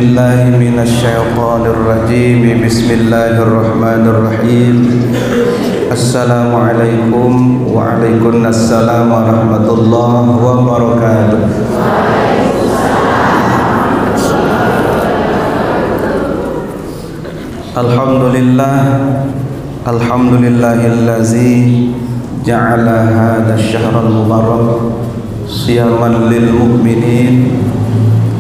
billahi minasyaitonir rajim. Bismillahirrahmanirrahim. Assalamualaikum waalaikumsalam warahmatullahi wabarakatuh. Alhamdulillahillazi ja'ala hadha asy-syahral mubarak siyaman lil mu'minin.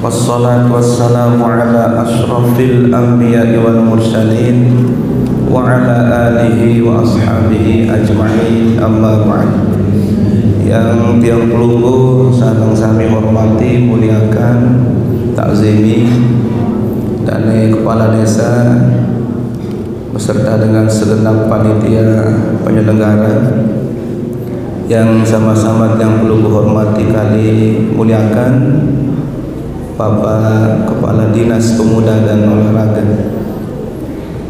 Wassalatu wassalamu ala asyrafil anbiya'i wal mursalin wa ala alihi wa ashabihi ajma'in, amma ba'd. Yang tiang pelunggu sareng sami hormati, muliakan, takzimi dan kepala desa beserta dengan segenap panitia penyelenggara yang sama-sama yang pelunggu hormati kali muliakan Bapak Kepala Dinas Pemuda dan Olahraga,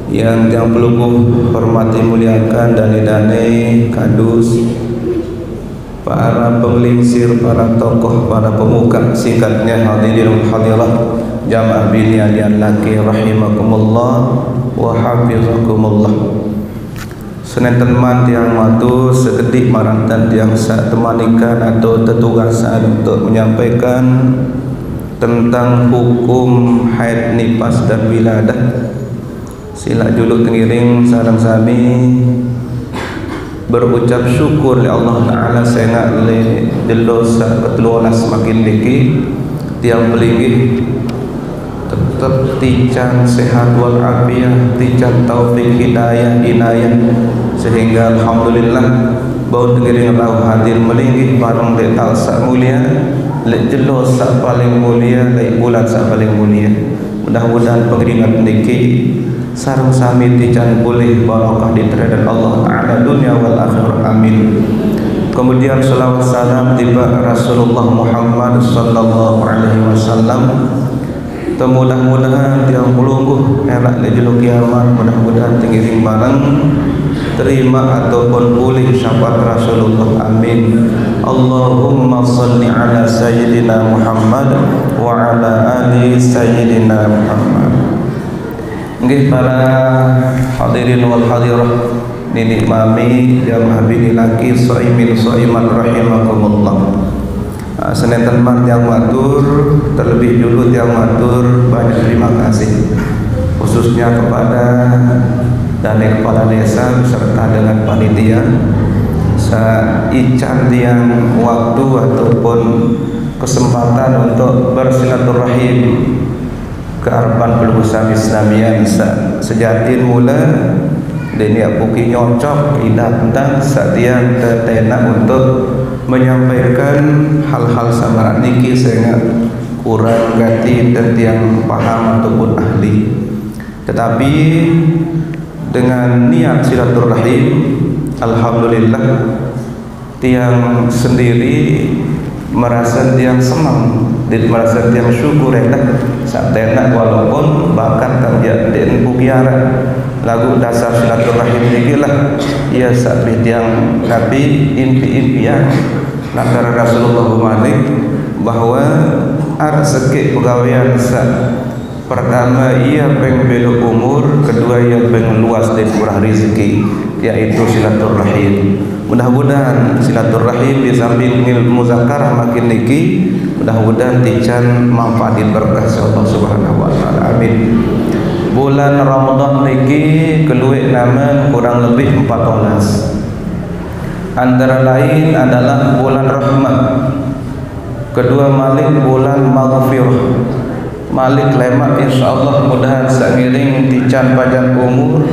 yang pelunggu hormati muliakan dane-dane kadus, para pengelingsir, para tokoh, para pemuka, singkatnya hadirin hadirat jamaah bini alian laki rahimakumullah wa hafizakumullah. Senenten man tiang matu sekedik marantan tiang sak temanikan atau tetugasan untuk menyampaikan tentang hukum haid, nifas dan wiladah. Sila juluk tengiring sareng sami berucap syukur li Allah Ta'ala sehingga le jelos keteluanas makin dikit tiang pelinggih tetap tican sehat wal afiah, tican taufik hidayah inayah, sehingga alhamdulillah bau tengiring rauh hadir melinggih bareng le talsa mulia, le jelos sak paling mulia, le bulan sak paling mulia. Mudah-mudahan pengiringan niki sareng sami tican boleh barakah di terhadap Allah Ta'ala dunia wal akhirah, amin. Kemudian salawat salam tiba Rasulullah Muhammad sallallahu alaihi wasallam. Mudah-mudahan tiang pelungguh erak lejuluk kiamat, mudah-mudahan tengiring barang terima ataupun pulih syafaat Rasulullah, amin. Allahumma salli ala sayyidina Muhammad wa ala ali sayyidina Muhammad. Nggih para hadirin wal hadirah, nini mami jamaah bini laki shaimin shaiman rahimakumullah. Senenten man yang matur, terlebih dulu yang matur banyak terima kasih khususnya kepada dan kepala desa beserta dengan panitia saican yang waktu ataupun kesempatan untuk bersilaturahim ke harapan pelurusan Islamian sejatin mula dan dia buki nyocok indah tentang satian tertenak untuk menyampaikan hal-hal samaran niki sehingga kurang ganti dan yang paham ataupun ahli, tetapi dengan niat silaturahim alhamdulillah tiang sendiri merasa tiang senang dan merasa tiang syukur enak saat enak walaupun bahkan terjadi dan bukiara lagu dasar silaturahim nikilah ia saat tiang nabi impi-impian antara Rasulullah Malik bahwa ada sekit pegawaian pertama ia pengen belok umur, kedua ia pengen luas dan murah rezeki, yaitu silaturahim. Mudah-mudahan silaturahim di samping ilmu zakarah makin niki, mudah-mudahan tican manfaatin berkah Allah Subhanahu wa taala, amin. Bulan Ramadan niki keluik nama kurang lebih 14. Antara lain adalah bulan rahmat, kedua malik bulan maghfirah, malik lemak insyaallah mudahan sangiring tican panjang umur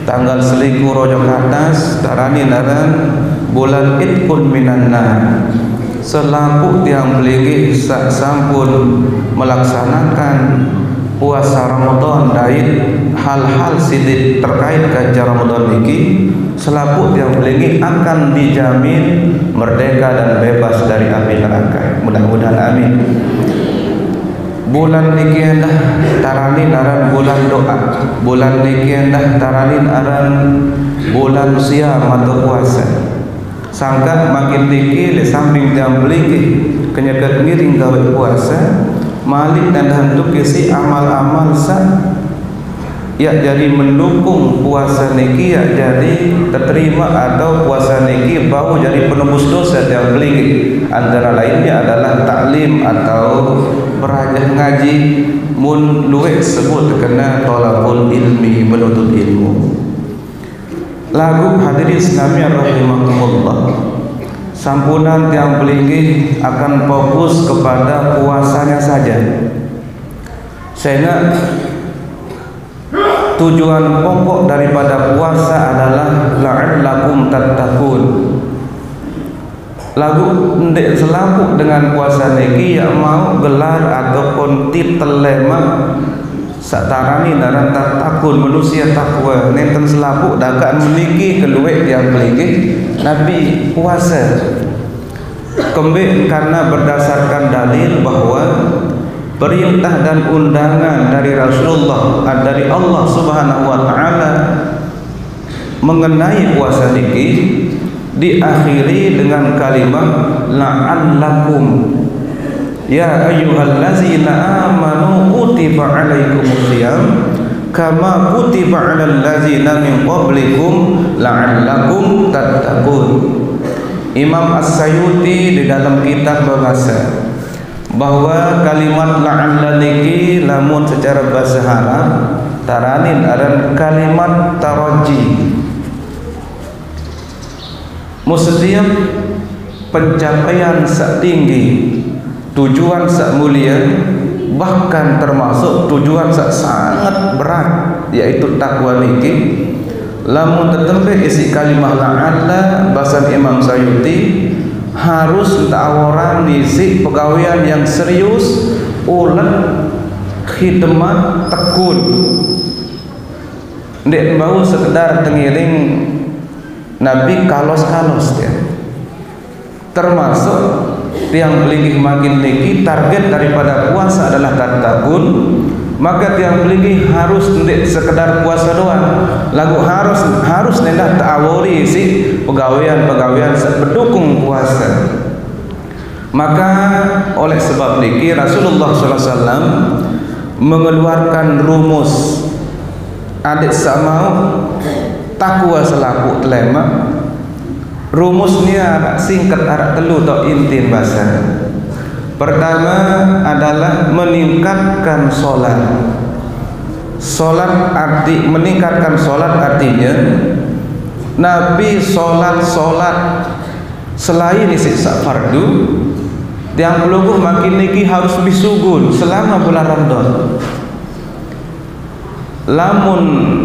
tanggal selikur rojok atas tarani naran bulan idkun minan nar. Selaku tiang beligih sampun melaksanakan puasa Ramadan dan hal-hal sidik terkait ganjar Ramadan niki, selaku yang beligih akan dijamin merdeka dan bebas dari api neraka, mudah-mudahan amin. Bulan niki endah tarani aran bulan doa, bulan niki endah tarani aran bulan siam atau puasa. Sangkat makin niki di samping jam beligih kenyakat ngiring gawe puasa, Malik dan hantu kisi amal-amal sah ya jadi mendukung puasa niki ya jadi terterima atau puasa niki bau jadi penembus dosa yang belingit. Antara lainnya adalah taklim atau berajar ngaji mun luwek sebut kena thalabul ilmi, menuntut ilmu. Lagu hadirin sekalian rahimakumullah, sampunan yang belingit akan fokus kepada puasanya saja. Sehingga tujuan pokok daripada puasa adalah la'allakum tattaqun. Lagu ndek selaku dengan puasa niki yang mau gelar ataupun titel lema satarani naran takun manusia takwa nenten selaku dakan meniki keluek yang belingit Nabi puasa. Kembali karena berdasarkan dalil bahwa perintah dan undangan dari Rasulullah, dari Allah Subhanahu wa taala mengenai puasa niki diakhiri dengan kalimat la'allakum ya ayyuhallazina amanu kutiba alaikumusiyam kama kutiba alal ladzina min qablikum la'allakum tattaqun. Imam As-Sayuti di dalam kitab bahasa bahwa kalimat la'alla niki lamun secara bahasa Arab taranin aran kalimat taraji. Setiap pencapaian sak tinggi, tujuan sak mulia, bahkan termasuk tujuan sak sangat berat yaitu takwa niki lamun tetempe isi kalimat la'alla bahasa Imam Sayuti harus orang diisi pegawaian yang serius, ulet, khidmat, tekun. Ndek mau sekedar tengiring Nabi kalos-kalos ya. Termasuk tiang belingih makin tinggi target daripada puasa adalah tatakun, maka tiang belingih harus ndek sekedar puasa doang. Lagu harus nendah ta'awuri si pegawaian pendukung puasa. Maka oleh sebab niki Rasulullah SAW mengeluarkan rumus adik samau takwa selaku telema. Rumusnya singkat arak telu atau intin bahasa. Pertama adalah meningkatkan solat. Meningkatkan solat artinya Nabi solat selain isi fardu yang pelungguh makin niki harus bisugun selama bulan Ramadan. Lamun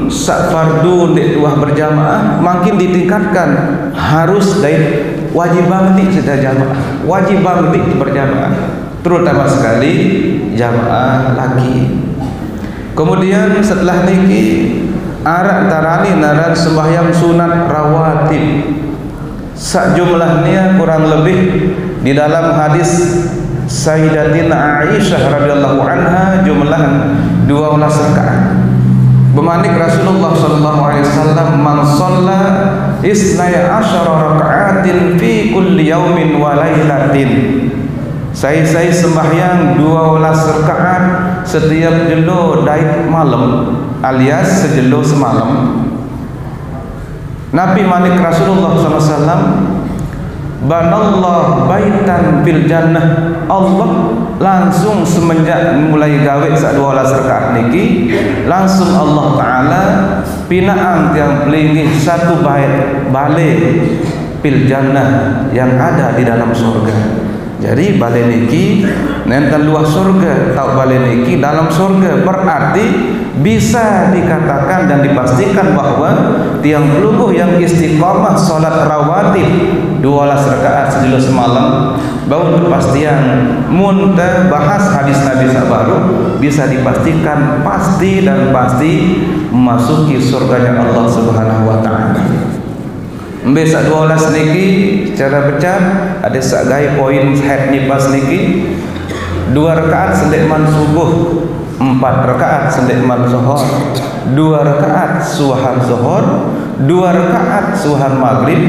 sak fardu ndek dua berjamaah makin ditingkatkan harus dari wajib banget sudah jamaah, wajib banget berjamaah, terutama sekali jamaah laki. Kemudian setelah niki arak tarani naran sembahyang sunat rawatib sak jumlahnya kurang lebih di dalam hadis Sayyidatina Aisyah radhiyallahu anha jumlah 12 rakaat. Bemanik Rasulullah sallallahu alaihi wasallam man shalla isnai asyara raka'atin fi kulli yaumin wa lailatin. Saya sembahyang 12 rakaat setiap jelo daik malam alias sejelo semalam. Nabi manik Rasulullah sallallahu alaihi wasallam banallah baitan fil jannah. Allah langsung semenjak mulai gawe sak 12 rakaat niki langsung Allah taala pinaan yang pelingih satu balik fil jannah yang ada di dalam surga. Jadi balik niki nenten luas surga tau balik niki dalam surga, berarti bisa dikatakan dan dipastikan bahwa tiang pelungguh yang istiqamah salat rawatib 12 rakaat sejelo semalam bau kepastian munta bahas hadis Nabi sabaru bisa dipastikan pasti dan pasti memasuki surganya Allah Subhanahu wa taala. Besok 12 niki cara pecah ada sak gai poin head ni pas niki 2 rakaat sendek man subuh, 4 rakaat sendek man zuhur, 2 rakaat suhan zuhur, 2 rakaat suhan maghrib,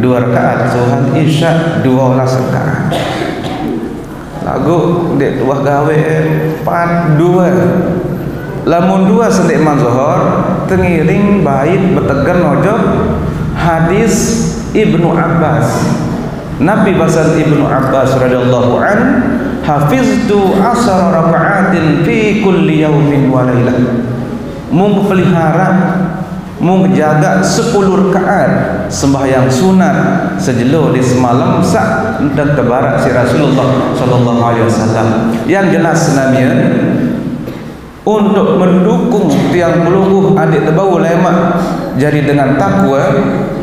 2 rakaat suhan isya, 12 rakaat. lagu dek tuah gawe pat dua lamun dua sendik man zuhur tengiring bait betegan ojok hadis Ibnu Abbas. Nabi basan Ibnu Abbas radhiyallahu an, hafiztu 10 raka'atin fi kulli yaumin wa lailah. Mung pelihara, mung jaga 10 rakaat sembahyang sunat sejelo di semalam sak dan tebarak si Rasulullah sallallahu alaihi wasallam. Yang jelas senamian untuk mendukung tiang pelungguh adik tebau lemak jadi dengan takwa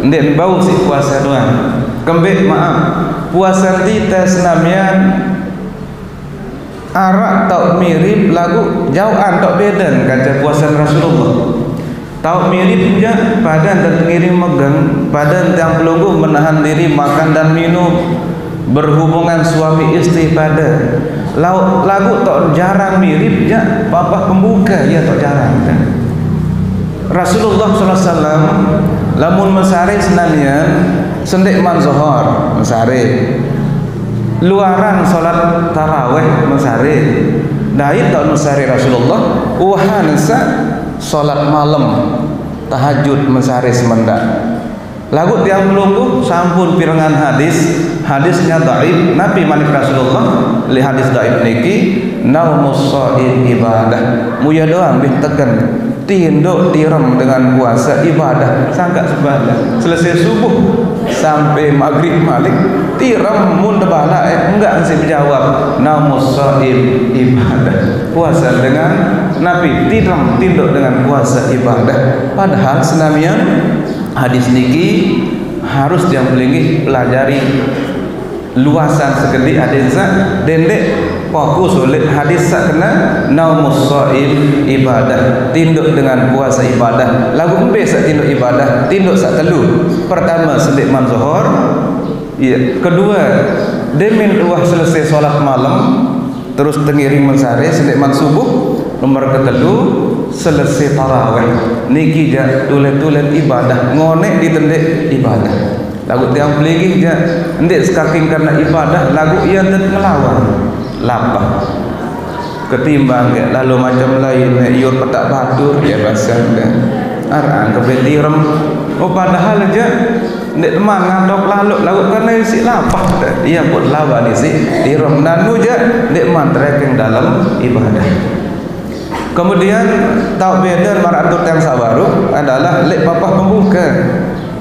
ndek bau si puasa doang. Kembek maaf puasa kita senamian arak tak mirip lagu jauhan tak beda kata puasa Rasulullah. Tak mirip je badan dan tengiring megang badan yang pelungguh menahan diri makan dan minum berhubungan suami istri pada lagu tak jarang mirip je bapak pembuka ya tak jarang je. Rasulullah SAW lamun mesari senamian sendik man zuhur mesari luaran solat tarawih mesari dait tak mesari Rasulullah uhansa solat malam tahajud mesari semendak lagu tiang pelungguh sampun pirangan hadisnya dhaif Nabi malik Rasulullah li hadis dhaif niki naumus shaim ibadah muya doang bih tekan tinduk direm dengan puasa ibadah sangka sebadah selesai subuh sampai maghrib malik tiram mun debala enggak mesti menjawab naumus shaim ibadah puasa dengan Nabi tiram tinduk dengan puasa ibadah. Padahal senamian hadis niki harus yang pelingih pelajari luasan sekedik hadisnya dendek fokus oleh hadis sakna naumus shaim ibadah tinduk dengan puasa ibadah lagu embe sak tinduk ibadah tinduk sak telu pertama sendik man zuhur ya kedua demin ruah selesai solat malam terus tengiring mensare sendik man subuh nomor ketelu selesai tarawih niki ja tulen-tulen ibadah ngonek ditendek ibadah lagu tiang pelingih je ndek sekaking karena ibadah lagu ia tet melawan lapah ketimbang lalu macam lain iur petak batur ya basah aran kebetiram padahal aja ndek teman ngadok lalu karena isi lapah ia pun lawan isi tiram nanu je ndek man trekeng dalam ibadah. Kemudian tau beda maratur yang sabaru adalah lek papah pembuka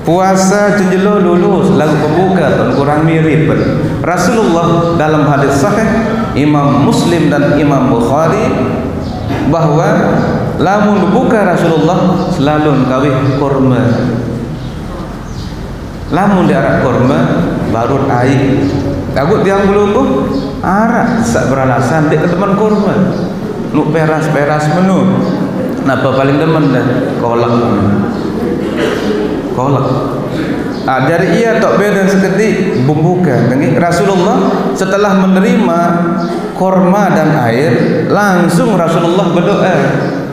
puasa cenjelo lulus lagu pembuka dan kurang mirip. Rasulullah dalam hadis sahih Imam Muslim dan Imam Bukhari bahwa lamun buka Rasulullah selalu kawih kurma. Lamun diarak kurma baru air. Lagu tiang belunggu arak sak beralasan dek teman kurma. Nuk peras-peras menu. Napa paling demen dah kolak. Dari ia tak beda seketik bumbukan. Rasulullah setelah menerima korma dan air langsung Rasulullah berdoa,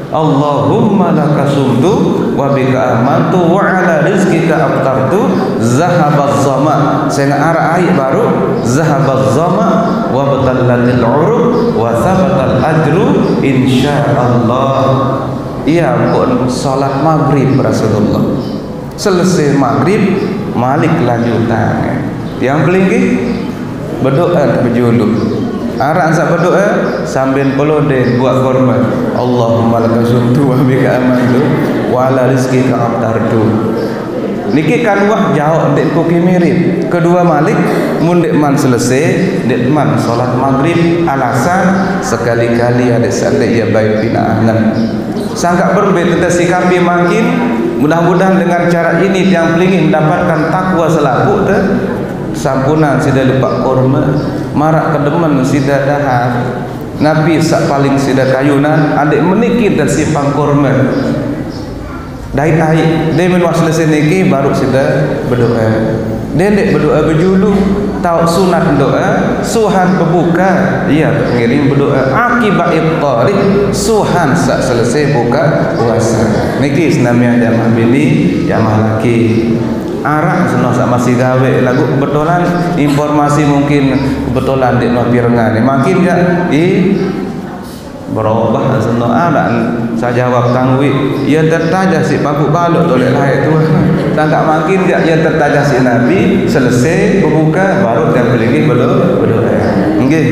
Allahumma laka sumtu wa bika amantu wa ala rizkika aftartu zahabaz zama. Saya arah air baru zahabaz zama wa batallatil uruq wa thabatal ajru insyaallah. Ia pun salat maghrib Rasulullah selesai maghrib malik lanjutan yang pelinggi berdoa berjuluk arah ansap berdoa sambil pelode buat korma Allahumma laka sumtu wa bika amantu wa ala rizkika aftartu. Niki kan wah jauh ndek kuki mirip kedua malik mundek man selesai ndek man salat maghrib alasan sekali-kali ada sande ia baik pinaanan sangka berbeda sikapi makin mudah-mudahan dengan cara ini yang pelingin mendapatkan takwa selaku te sampunan sida lupa korma marak kedemen sida dahar Nabi sak paling sida kayunan adik menikir dan simpang korma dai demen was selesai niki baru sida berdoa dendek berdoa berjulu tahu sunat doa suhan berbuka iya ngirim berdoa akibat iftari suhan sak selesai buka puasa niki senamnya jamaah bini jamaah laki arak senang sak masih gawe lagu kebetulan informasi mungkin kebetulan di no pirengan makin ya berubah senang arak saya jawab tangwi ia tertajah si paku balok oleh lahir itu tangkap makin ya ia tertajah si Nabi selesai berbuka baru dan lagi berdoa nggih.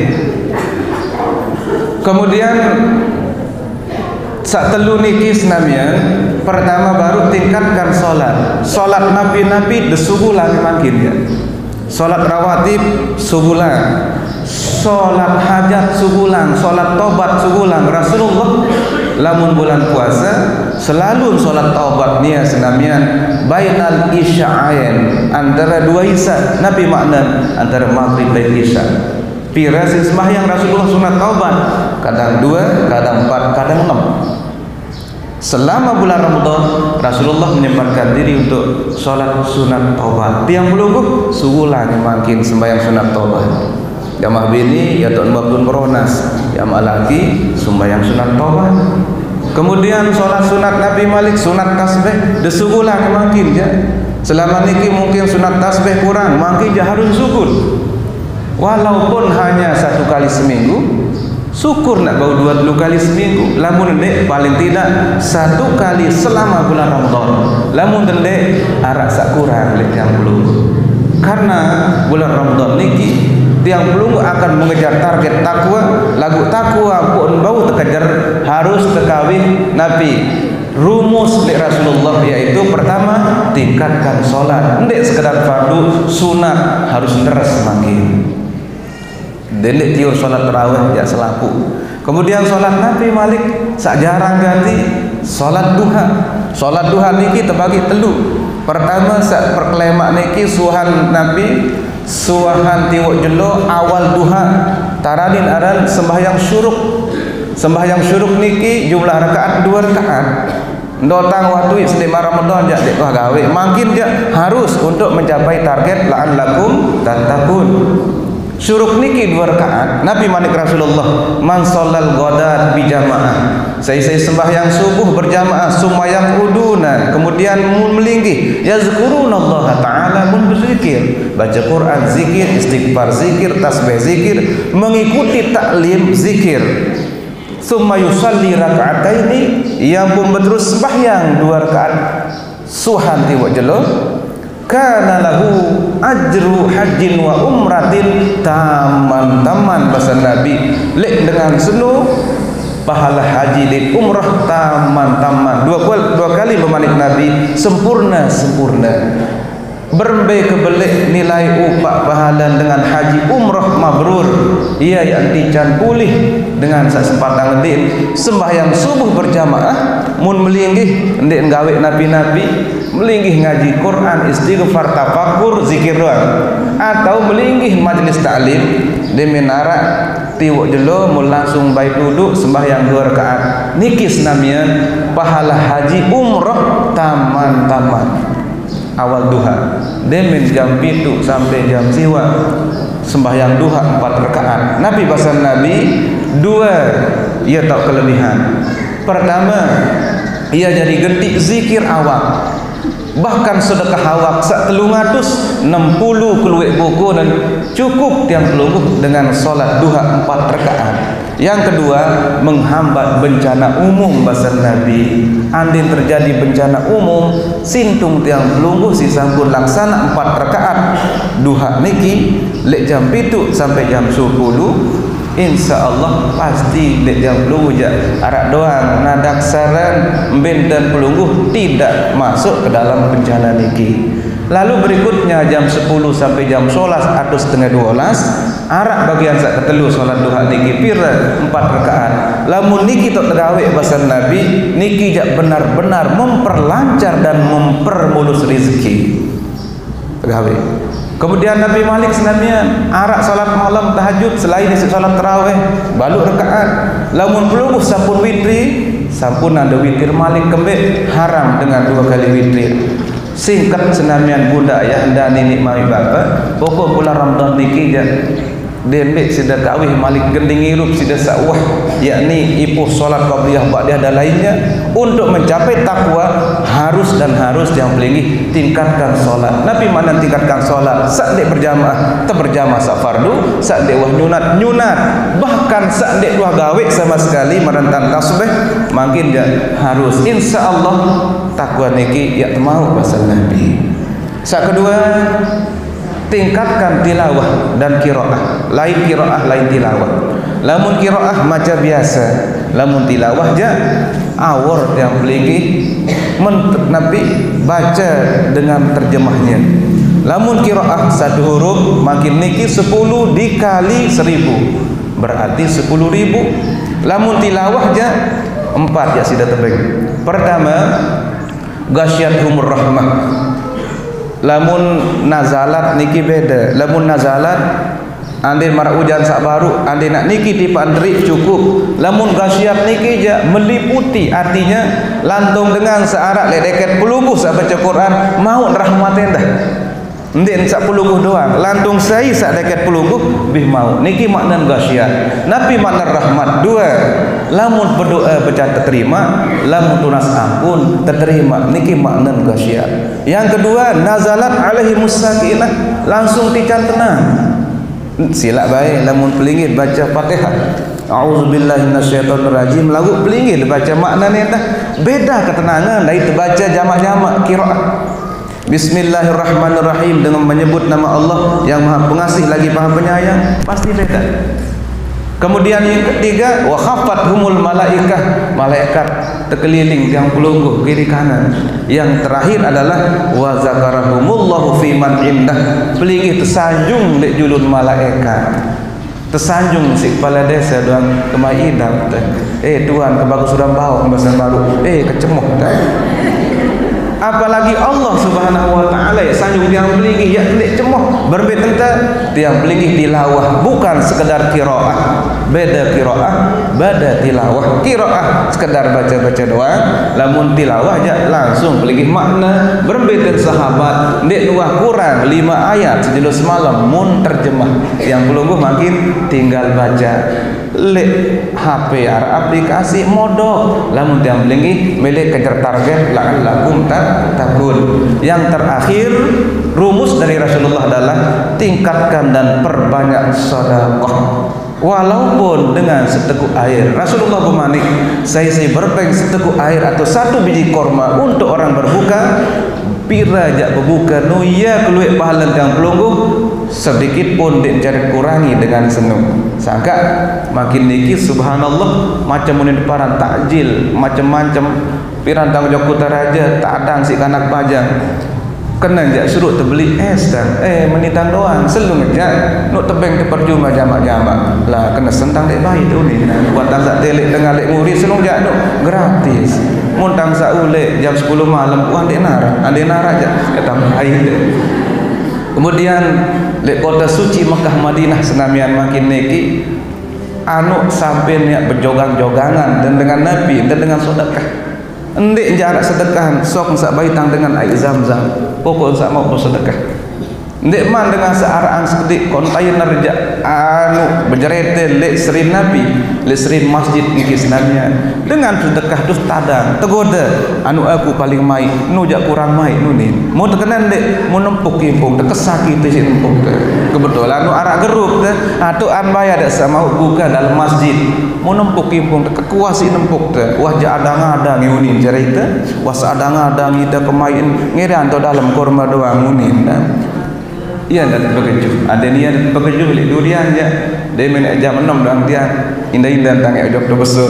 Kemudian sak telu niki senamian pertama baru tingkatkan solat nabi desubulan makin ya, solat rawatib subulan, solat hajat subulan, solat tobat subulan. Rasulullah lamun bulan puasa selalu solat taubat nia senamian bainal isya'ain antara dua isya. Nabi makna antara maghrib dan isya pira sing sembahyang Rasulullah sunat taubat kadang 2, kadang 4, kadang 6. Selama bulan Ramadan Rasulullah menyempatkan diri untuk sholat sunat taubat. Tiang belunggu sugulan makin sembahyang sunat taubat. Jamaah bini ya tuan babun beronas, jamaah laki sembahyang sunat taubat. Kemudian sholat sunat Nabi Malik sunat tasbih desugulan makin ya. Selama niki mungkin sunat tasbih kurang, makin ya harus sugul. Walaupun hanya 1 kali seminggu, syukur nak bau 2 kali seminggu. Lamun dek paling tidak 1 kali selama bulan Ramadan. Lamun dek arak sak kurang lek yang belum. Karena bulan Ramadan niki tiang belum akan mengejar target takwa. Lagu takwa pun bau terkejar harus tekawih Nabi. Rumus dari Rasulullah yaitu pertama tingkatkan solat. Ndek sekedar fardu, sunat harus deres makin. Delik tiur solat tarawih ya selaku. Kemudian solat Nabi Malik sak jarang ganti solat duha. Solat duha niki terbagi telu. Pertama sak perkelemak niki suhan Nabi, suhan tiwuk jelo awal duha. Taradin aran sembahyang syuruk. Sembahyang syuruk niki jumlah rakaat 2 rakaat. Ndotang waktu selama Ramadan jak dek gawe. Makin jak harus untuk mencapai target la'allakum tattaqun. Syuruk niki 2 rakaat. Nabi manik Rasulullah man shallal ghadat bi jamaah. Saya sembahyang subuh berjamaah sumayang uduna, kemudian melinggih yazkurunallaha taala mun berzikir, baca Quran zikir, istighfar zikir, tasbih zikir, mengikuti taklim zikir. Summa yusalli raka'ataini, ia pun berterus sembahyang 2 rakaat suhan tiwak jelo. Kana lahu ajru hajjin wa umratin taman bahasa Nabi lek dengan seluruh pahala haji dan umrah taman 2 kali bermanik Nabi sempurna berembe kebelik nilai upah pahala dengan haji umrah mabrur. Ia yang dican pulih dengan sesempatan din sembahyang subuh berjamaah mun melinggih ndek gawe nabi-nabi melinggih ngaji Quran, istighfar, tafakur, zikir doang, atau melinggih majlis taklim di menara tiwuk jelo mun langsung baik duduk sembahyang 2 rakaat niki senamian pahala haji umrah taman awal duha demen jam 7 sampai jam 1 sembahyang duha 4 rakaat. Nabi bahasa Nabi 2 ia tak kelebihan. Pertama ia jadi gentik zikir awak, bahkan sedekah awak sak 360 keluik buku dan cukup tiang kelubuh dengan solat duha 4 rakaat. Yang kedua menghambat bencana umum bahasa Nabi. Andin terjadi bencana umum sintung tiang kelubuh si sampun laksana 4 rakaat duha niki lek jam 7 sampai jam 10 insyaallah pasti lek jam pelungguh arak doang nadak saran benten pelungguh tidak masuk ke dalam bencana niki. Lalu berikutnya jam 10 sampai jam 11 atau setengah 12 arak bagian sak ketelu solat duha niki pira 4 rakaat. Lamun niki tok terawih bahasa Nabi niki jak benar-benar memperlancar dan mempermulus rezeki terawih. Kemudian Nabi Malik senamian arak salat malam tahajud selain isi salat tarawih balu rakaat. Lamun pelungguh sampun witri sampun ada witir Malik kembali haram dengan 2 kali witir. Singkat senamian bunda ayah dan nenek mami bapa pokok bulan Ramadan niki dendek sudah kawih malik gending hirup sudah sawah, yakni ipuh solat qabliyah ba'diyah dan lainnya. Untuk mencapai takwa harus yang pelinggi tingkatkan solat. Nabi mana tingkatkan solat? Saat dek berjamaah, berjamaah sak fardu, saat dek wah nyunat, bahkan saat dek wah gawe sama sekali merentan tasbih, makin harus. Insya Allah takwa niki ya mau pasal Nabi. Saat kedua, tingkatkan tilawah dan qiraah. Lain qiraah, lain tilawah. Lamun qiraah macam biasa, lamun tilawah je awor yang pelinggi Nabi baca dengan terjemahnya. Lamun qiraah satu huruf makin niki 10 dikali 1000 berarti 10.000. Lamun tilawah je 4 ya sudah terbagi. Pertama, ghasyiyatuhumur rahmah. Lamun nazalat niki beda. Lamun nazalat andai marak hujan sak baru, andai nak niki tipan terik cukup. Lamun ghasyiyat niki je meliputi, artinya lantung dengan searak ledeket pelungguh sak baca Quran mau rahmatin dah. Ndek sak pelungguh doang, lantung sai sak deket pelungguh bih mau. Niki makna ghasyiyat. Nabi makna rahmat. Dua, lamun berdoa baca terima, lamun tunas ampun terima. Niki makna ghasyiyat. Yang kedua, nazalat alaihi musakinah, langsung tican tenang. Silap baik lamun pelingit baca Fatihah. A'udzubillahi minasyaitonirrajim lagu pelingit baca maknanya dah beda ketenangan dari terbaca jamak-jamak qiraat. Bismillahirrahmanirrahim dengan menyebut nama Allah yang Maha Pengasih lagi Maha Penyayang, pasti beda. Kemudian yang ketiga, wa khafathumul malaikah, malaikat terkeliling yang pelungguh kiri kanan. Yang terakhir adalah wa zakarahumullahu fi man indah, pelingih tersanjung dek julun malaikat. Tersanjung si kepala desa doang kemai idam. Tuan kebagus sudah bau bahasa baru. Kecemoh dah. Apalagi Allah Subhanahu wa taala ya sanjung tiang pelingih ya telik cemoh berbeda tentang tiang pelingih tilawah, bukan sekedar qiraah. Beda qiraah, beda tilawah. Qiraah sekedar baca-baca doang, lamun tilawah aja langsung pelingih makna. Berbeda sahabat ndek luah kurang 5 ayat sejelas semalam mun terjemah. Yang pelungguh makin tinggal baca. Lek HP aplikasi modok, lamun tiang pelingih milik kejar target la'allakum takun. Yang terakhir, rumus dari Rasulullah adalah tingkatkan dan perbanyak sedekah walaupun dengan seteguk air. Rasulullah bermanik, saya berpeng seteguk air atau 1 biji korma untuk orang berbuka, pira jak berbuka nuya keluar pahala yang pelungguh sedikit pun dicari kurangi dengan senung. Sangka makin niki subhanallah macam munin deparan takjil macam-macam pirantang jok raja tak adang si kanak pajang kena jak suruh terbeli es dan menitan doang selung aja nuk tebeng terpercuma jamak-jamak lah kena sentang dek bayi tu ni buat tangsa telik dengan lek murid selung jak nuk gratis mun tangsa ulek jam 10 malam uang dek nara ade nara aja kata air dek. Kemudian lek kota suci Mekah Madinah senamian makin neki anu sampai niat berjogang-jogangan dan dengan Nabi dan dengan sedekah. Ndek jarak sedekah sok sak baitang dengan air Zam-Zam. Pokok sak mau bersedekah. Ndek man dengan searaan sekedik kontainer jak anu berjerete lek serin Nabi, lek serin masjid niki senamnya dengan sedekah dus tadang tegoda anu aku paling mai nu jak kurang mai nu ni mau tekenan dek mau nempuk kimpung tekesaki teh nempuk teh kebetulan nu arak geruk teh atuh an bayar dak sama buka dalam masjid mau nempuk kimpung teh kekuasi nempuk teh wah jak adang-adang ngunin cerita wah sadang-adang ida pemain ngiran to dalam kurma doang ngunin dah. Iya dan bekerja. Ada ni ada bekerja beli durian je. Dia main jam 6 doang dia. Indah-indah tang ejok tu besar.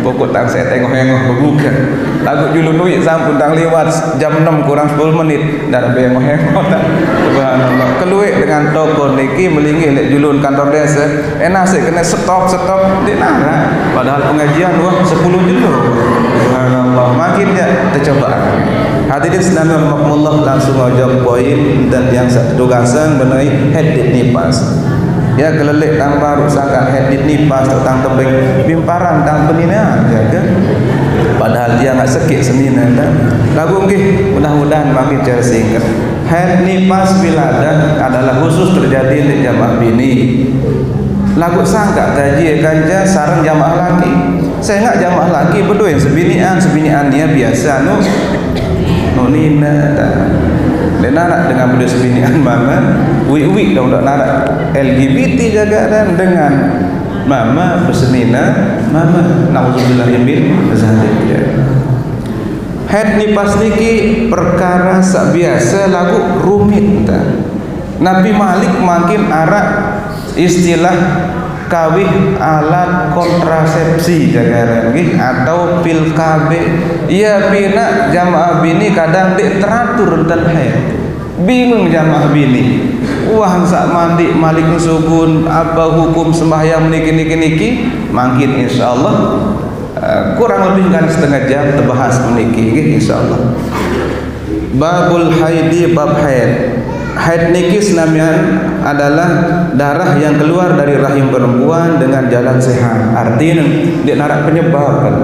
Pokok tang saya tengok-tengok berbuka. Lagu julun duit sampun tang lewat jam 6 kurang 10 menit dan bengok-bengok tak. Subhanallah. Keluar dengan toko niki melingih lek julun kantor desa. Nasi kena stop dia nara. Padahal pengajian wah 10 julun. Subhanallah. Makin dia tercoba. Hadirin sekalian rahimakumullah, langsung aja poin dan yang satu tugasan mengenai hadit nifas. Ya kelelek tang baru sangat hadit nifas tentang tebing bimparan tang penina jaga padahal dia nggak sakit semina kan. Lagu nggih mudah-mudahan makin cara singkat. Haid nifas wiladah adalah khusus terjadi di jamaah bini. Lagu sangka gaji ganja sarang jamaah laki. Saya nggak jamaah laki berdua yang sebinian dia biasa nina dan narak dengan berdua sebinian mama wi dong narak LGBT jaga dan dengan mama bersenina mama nauzubillah min zalik. Haid nifas niki perkara biasa lagu rumit Nabi Malik makin arak istilah kawih alat kontrasepsi jagaran atau pil KB. Iya bina jamaah bini kadang dek teratur dan haid. Bingung jamaah bini. Wah sak mandi Malik sugun apa hukum sembahyang niki makin insyaallah kurang lebih kan setengah jam terbahas meniki insyaallah. Babul haidi bab haid. Haid niki senamian adalah darah yang keluar dari rahim perempuan dengan jalan sehat. Artinya dia narak penyebab kan.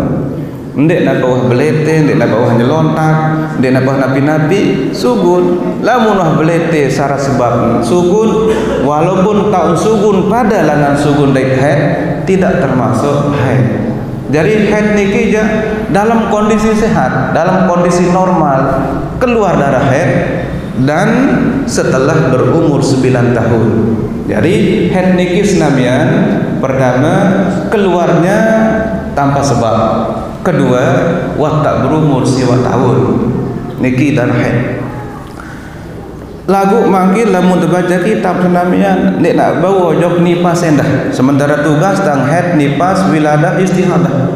Ndek nak bawah belete, ndek nak bawah nyelontak, ndek nak bawah napi-napi, sugun. Lamun wah belete syarat sebab sugun, walaupun tahun sugun pada langan sugun dek haid tidak termasuk haid. Jadi haid niki dalam kondisi sehat, dalam kondisi normal keluar darah haid dan setelah berumur 9 tahun. Jadi haid niki senamian pertama keluarnya tanpa sebab, kedua tak berumur 9 tahun niki dan haid. Lagu manggil lamun terbaca kitab senamian nek nak bawa jok nifas endah sementara tugas tang haid nifas wiladah istihadah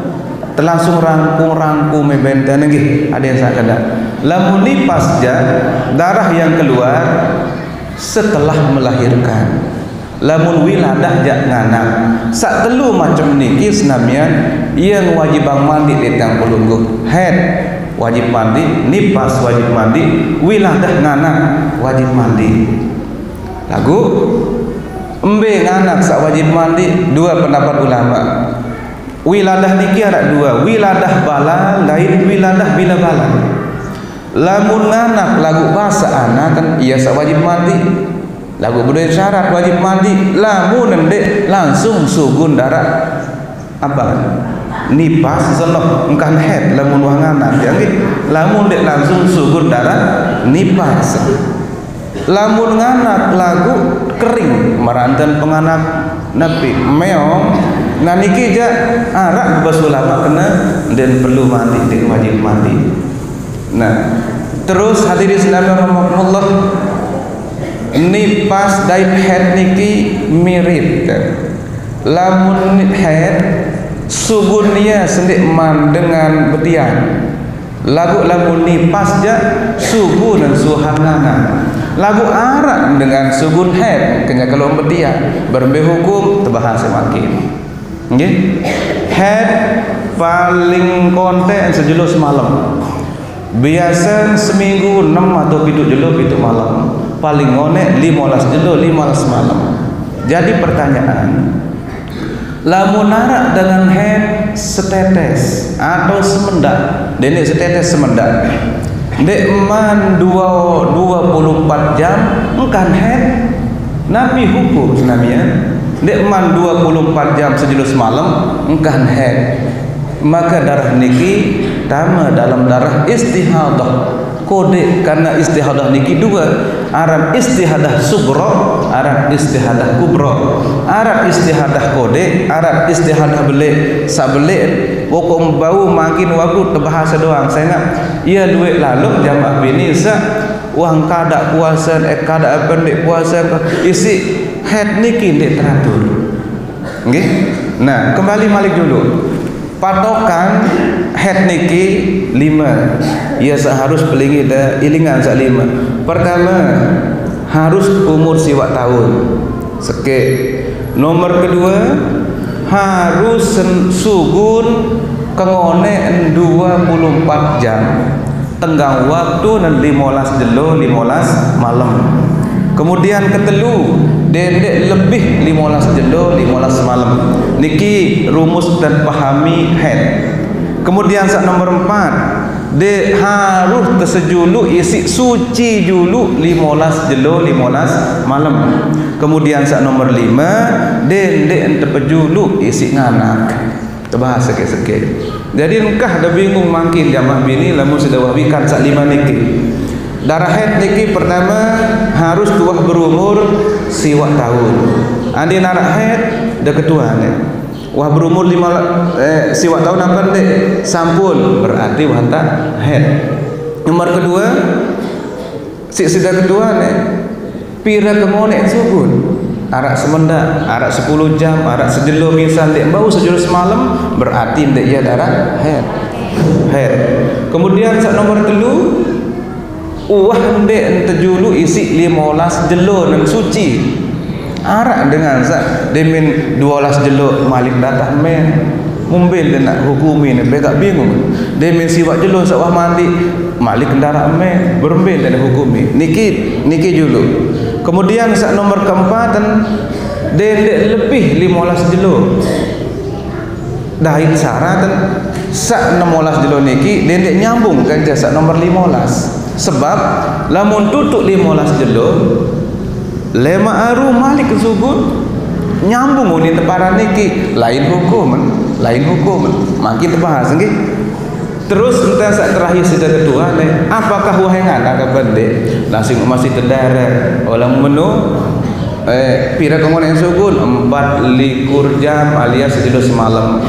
terlangsung rangkung benten nggih ada yang saya kena lamun nifas darah yang keluar setelah melahirkan. Lamun wiladah nganak sak telu macam niki senamian yang wajib mandi di tang pelungguh. Haid wajib mandi, nifas wajib mandi, wiladah nganak wajib mandi. Lagu embe nganak sak wajib mandi dua pendapat ulama. Wiladah niki ada dua, wiladah bala lain wiladah bila bala. Lamun nganak lagu bahasa anak kan ia sak wajib mandi. Lagu berdua syarat wajib mandi. Lamun ndek langsung sugun darah apa? Nifas senok engkan haid lamun wah nganak jadi lamun ndek langsung sugun darah nifas. Lamun nganak lagu kering meranten penganak napi meong nah niki arak bebas ulama kena dan perlu mandi dan wajib mandi. Nah terus hadirin sekalian rahimakumullah nifas dan haid niki mirip lamun haid sugunnya sendik man dengan betian. Lagu lamun nifas sugun dan suhanana. Lagu arak dengan sugun haid kenya kalau betian berbe hukum terbahas semakin. Nggih. Haid paling konten sejelo semalam. Biasa seminggu 6 atau 7 jelo 7 malam. Paling ngonek 15 jelo 15 malam. Jadi pertanyaan, lamun narak dengan haid setetes atau semendak, dene setetes semendak. Dek man 24 jam engkan haid nabi hukum senamian. Dek man 24 jam sejelus malam engkan haid. Maka darah niki tama dalam darah istihadah. Kode karena istihadah niki dua, Arab istihadah sugro, Arab istihadah kubro. Arab istihadah kode, Arab istihadah belik sabelik. Pokok bau makin waktu terbahasa doang. Saya ingat ia duit lalu jamaah bini uang kada puasa kada pendek puasa isi haid niki ndek teratur. Nggih. Nah, kembali Malik dulu. Patokan haid niki 5. Ia seharus pelingi ilingan sak 5. Pertama harus umur siwak tahun. Seke. Nomor kedua harus sugun kengone 24 jam. Tenggang waktu dan 15 jelo 15 malam. Kemudian ketelu dendek lebih 15 jelo 15 malam. Niki rumus dan pahami haid. Kemudian sak nomor 4, dia harus tersejulu isi suci julu 15 jelo 15 malam. Kemudian sak nomor 5, dia terpejulu isi nganak. Bahas sikit-sikit. Jadi engkah dah bingung makin jamaah bini lamun sudah wabikan sak 5 niki. Darah haid niki pertama harus tuah berumur siwak tahun. Andi darah haid dah ketua ni. Wah berumur 5 siwak tahun apa dek? Sampun berarti wah tak haid. Nomor kedua, si sudah ketua ni pira kemonek subun. Arak semendak, arak 10 jam, arak sejelo misal dek bau sejelo semalam berarti dek ia darah haid. Haid. Kemudian sak nomor 3, uah dek terjulu isi 15 jelo dan suci. Arak dengan sak demin 12 jelo malik datah men. Mumbil dia nak hukumi ni begak bingung. Demin siwak jelo sak wah mandi malik kendaraan men berembel dan hukumi. Niki dulu. Kemudian sak nomor keempat dendek lebih 15 jelo. Dahit syarat sak 16 jelo niki dendek nyambung kan sak nomor 15. Sebab lamun tutuk 15 jelo lema aru malik subut nyambung ni teparan niki lain hukum makin terbahas nggih. Terus entah saat terakhir sudah ketua ni, apakah wahengan agak bende langsung masih terdarat orang menu pira kemudian sugun 24 jam alias tidur semalam.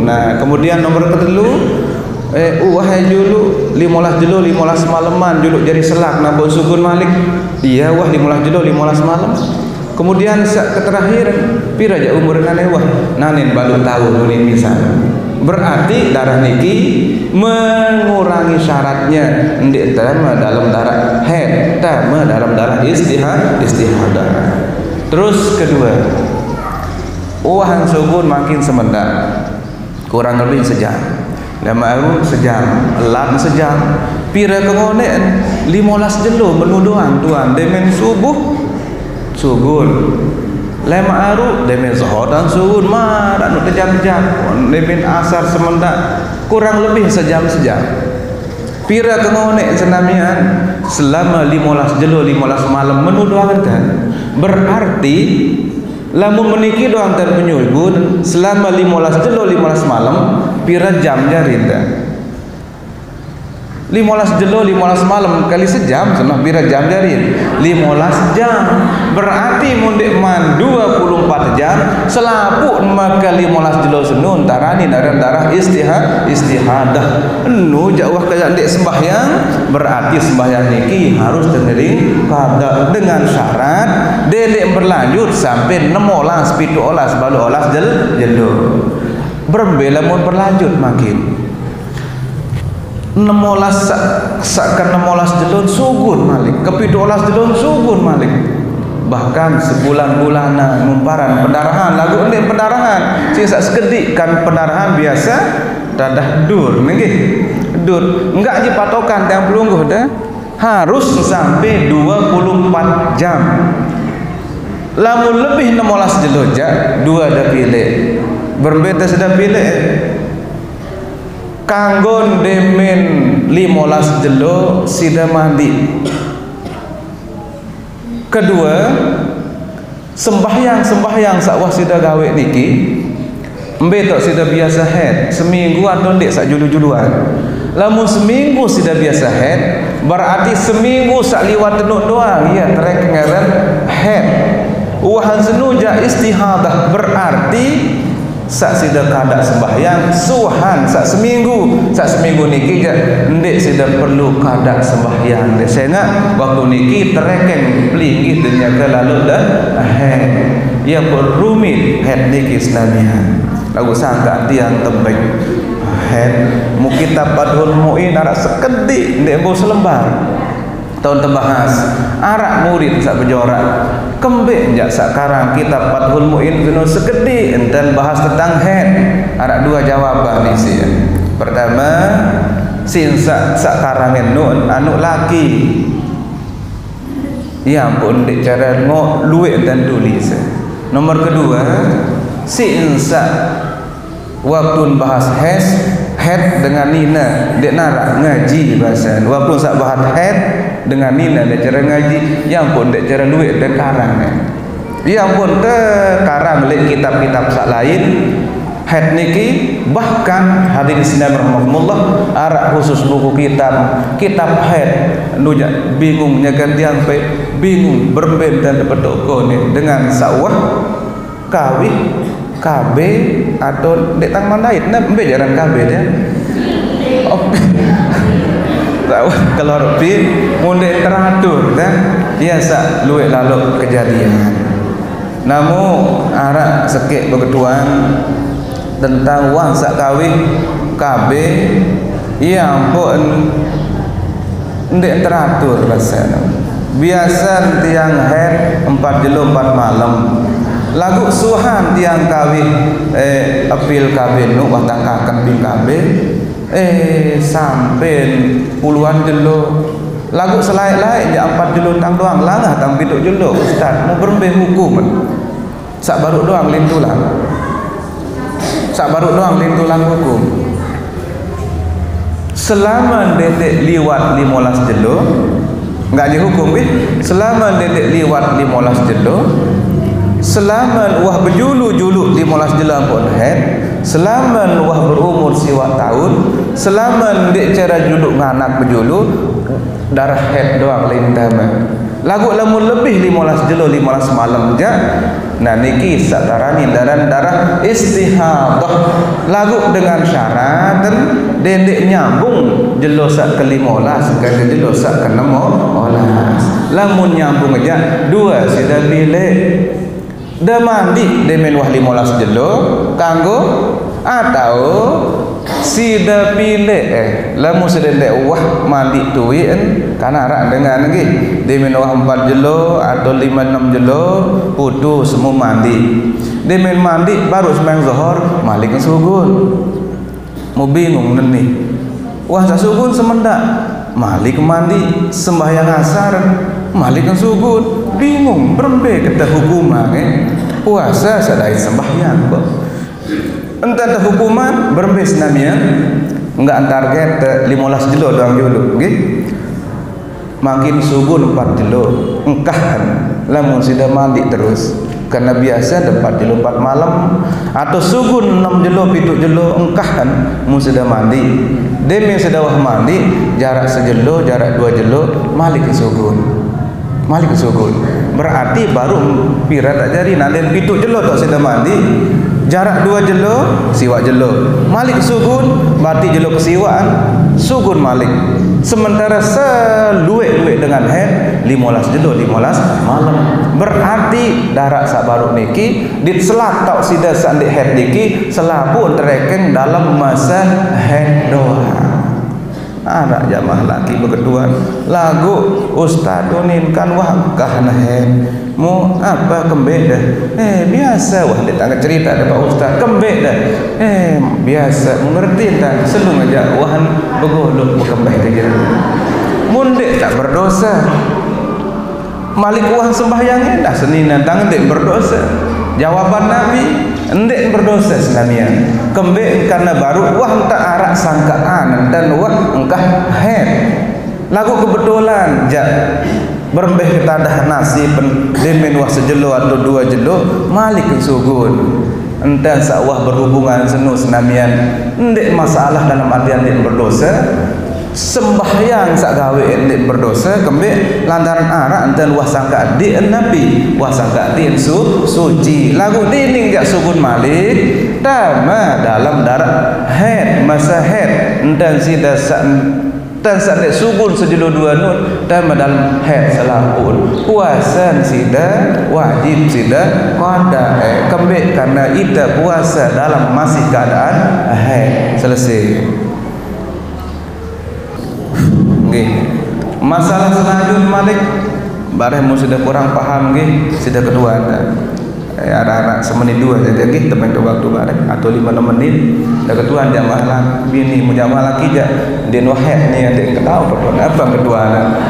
Nah kemudian nomor kedua wahai julu 15 julu 15 malaman julu jadi selak nabon sugun malik iya wah 15 julu 15 malam. Kemudian terakhir pira aja umur nane wah nanin baru tahu nurin misal. Berarti darah niki mengurangi syaratnya ndik terima dalam darah haid, terima dalam darah istihadah. Terus kedua, uang sugun makin semendak, kurang lebih sejam. Lama aru sejam, lam sejam. Pira kengonek 15 jelo menu doang tuan demen subuh sugun. Lema aru demen zuhur dan suhur marah nu jam-jam demen asar semendak kurang lebih sejam-sejam. Pira kengonek senamian selama 15 jelo 15 malam menu doang kan. Berarti lamun meniki doang dan menyugun selama 15 jelo 15 malam pira jam jarinda. 15 jelo 15 malam kali sejam senang pira jam jarin 15 jam berarti mundek man 24 jam selapuk maka 15 jelo senun tarani darah istihadah nu jauh kayak dek sembahyang berarti sembahyang niki harus tengering kada dengan syarat dedek berlanjut sampai 16 17 baru olas jelo berbela mun berlanjut makin 16 sakkan 16 jelun sugun malik kepi 12 jelun sugun malik bahkan sebulan-bulanan numparan pendarahan lagu ini pendarahan sisa sekedik kan pendarahan biasa dadah dur nggih dur enggak aja patokan yang pelungguh dah harus sampai 24 jam lamun lebih 16 jelun ja dua dah pilih berbeda sudah pilih kanggon demen 15 jelo sida mandi. Kedua sembahyang sakwah sida gawe niki embe tok sida biasa haid seminggu atau ndek sak julu-juluan. Lamun seminggu sida biasa haid berarti seminggu sak liwat tenuk doang ya trek ngaran haid. Wahan senuja istihadah berarti sak sida kada sembahyang suhan sak seminggu niki ndek sida perlu kada sembahyang dek sehingga waktu niki terekeng pelinggih denyaga lalu dah haid ia berumit haid niki islamian lagu sangka tiang tembek haid mu kitab Badhul Muin arak sekedik ndek mbok selembar tahun terbahas arak murid sak bejorak kembek jak sakarang kitab Fathul Muin kuno segede enten bahas tentang haid ada dua jawaban di sini. Pertama sin sakarang nun anu laki ya ampun di cara ngo luwe dan tulis. Nomor kedua sin waktu bahas haid head dengan nina dek narak ngaji bahasa walaupun sak bahat head dengan nina dek cara ngaji yang pun dek cara duit dan karang yang pun karang lek kitab-kitab sak lain head niki bahkan hadirin sekalian rahmatullah arak khusus buku kitab head nuja bingungnya gantian pe bingung berben dan pedoko ni dengan sawah kawih KB atau dek tang mandait nah bejaran KB dia tahu kalau pi munde teratur dah biasa luwe lalu kejadian namun arak sekek begetuan tentang wang sak kawih KB ya ampun ndek teratur rasanya biasa tiang head 4 jelo 4 malam lagu suhan tiang kawih apil KB nu watang kakan bin KB sampai puluhan jelo lagu selain-lain ya 4 jelo tang doang langah tang biduk jelo ustaz mau berembeh hukum sak baru doang lintulang sak baru doang lintulang hukum selama dedek liwat 15 jelo enggak dihukum selama dedek liwat 15 jelo selama wah berjulu-julu 15 jelo pun head selama wah berumur siwak tahun selama dek cara juluk nganak berjulu darah head doang lintama lagu lamun lebih 15 jelo 15 malam je nah niki satarani darah istihadah lagu dengan syarat dan dedek nyambung jelo sak ke-15 ke jelo sak ke-16 lamun nyambung aja dua sida bilik dah mandi demen wah 15 jelo kanggo atau sida pilih lamun sedendek wah mandi tuin kana rak dengan lagi demen wah 4 jelo atau 5-6 jelo putu semua mandi demen mandi baru sembahyang zuhur malik sugun mau bingung nih wah tak sugun semendak malik mandi sembahyang asar malik sugun bingung berembe kata hukuman puasa sadai sembahyang kok entah hukuman berembe senamnya enggak target 15 jelo doang dulu nggih makin sugun 4 jelo engkah lamun sudah mandi terus karena biasa 4 jelo 4 malam atau sugun 6 jelo 7 jelo engkah mun sudah mandi demi sudah wah mandi jarak sejelo jarak 2 jelo malik sugun berarti baru pira tak jadi nanti 7 jelo tak sudah mandi jarak 2 jelo siwak jelo malik sugun berarti jelo kesiwaan sugun malik sementara seluek-luek dengan head 15 jelo 15 malam berarti darak sabaruk niki dit selat tak sida sandik head niki selapun terekeng dalam masa head doang anak jamaah laki berkeduan lagu ustaz doninkan wah kahna head mu apa kembek dah biasa wah dia tangga cerita ada pak ustaz kembek dah biasa mengerti tak selung aja wahan begolok kembek aja mundek tak berdosa malik uang sembahyangnya dah seninan tangan dek berdosa jawaban Nabi endek berdosa senamian kembek karena baru wah tak arak sangkaan dan wah engkah head lagu kebetulan berembeh ketadah nasi demen wah sejelo atau 2 jelo malik sugun entah sawah berhubungan senu senamian endek masalah dalam artian endek berdosa sembahyang sak gawe endek berdosa kembek lantaran arak dan wah sangka di nabi wah sangka di suci lagu dining jak sugun malik dama dalam darah head masa head dan sida dan sadek sugun sejelo 2 nun dama dalam head selapun puasa sida wajib sida qada kembek karena ida puasa dalam masih keadaan head selesai. Masalah selanjutnya malik bareng sudah kurang paham sudah kedua ada anak semenit 2 jadi temen waktu bareng atau 5 menit dah kedua jamaah lah bini menjamaah laki jah dia nuhet ni ada yang ketahu apa kedua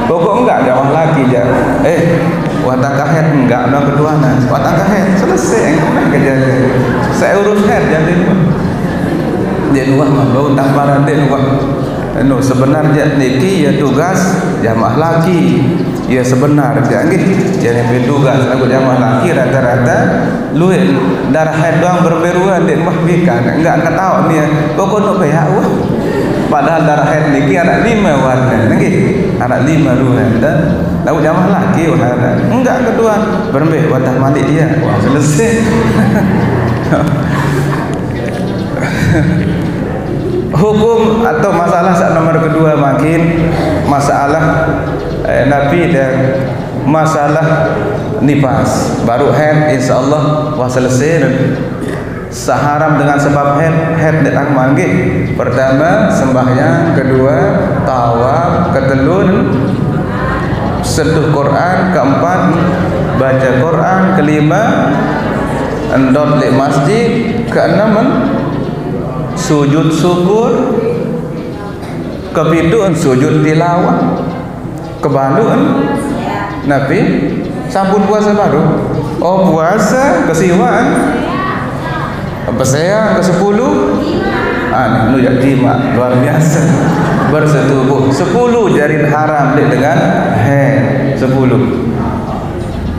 pokok enggak jamaah laki jah watang kahet enggak no kedua watang kahet selesai enggak kejadian saya urus head jadi dia nuah mau tamparan dia nuah no sebenarnya niki ya tugas jamaah laki ya sebenarnya nggih jadi tugas aku jamaah laki rata-rata luin darah haid doang berberuan dia mah bikan enggak tahu nih pokoknya pihak wah padahal darah haid niki anak 5 warna nggih anak 5 luan dan aku jamaah laki wah enggak kedua berembeh watah mandi dia wah selesai hukum atau masalah saat nomor kedua makin masalah Nabi dan masalah nifas baru haid insyaallah wah selesai seharam dengan sebab haid datang manggih pertama sembahyang kedua tawaf ketelun sentuh Quran keempat baca Quran kelima endot di masjid keenam sujud syukur kepitu sujud tilawah kebaluan Nabi sampun puasa baru oh puasa kesiwan pesayang ke-10 nu jima luar biasa bersetubuh 10 jarin haram dengan haid 10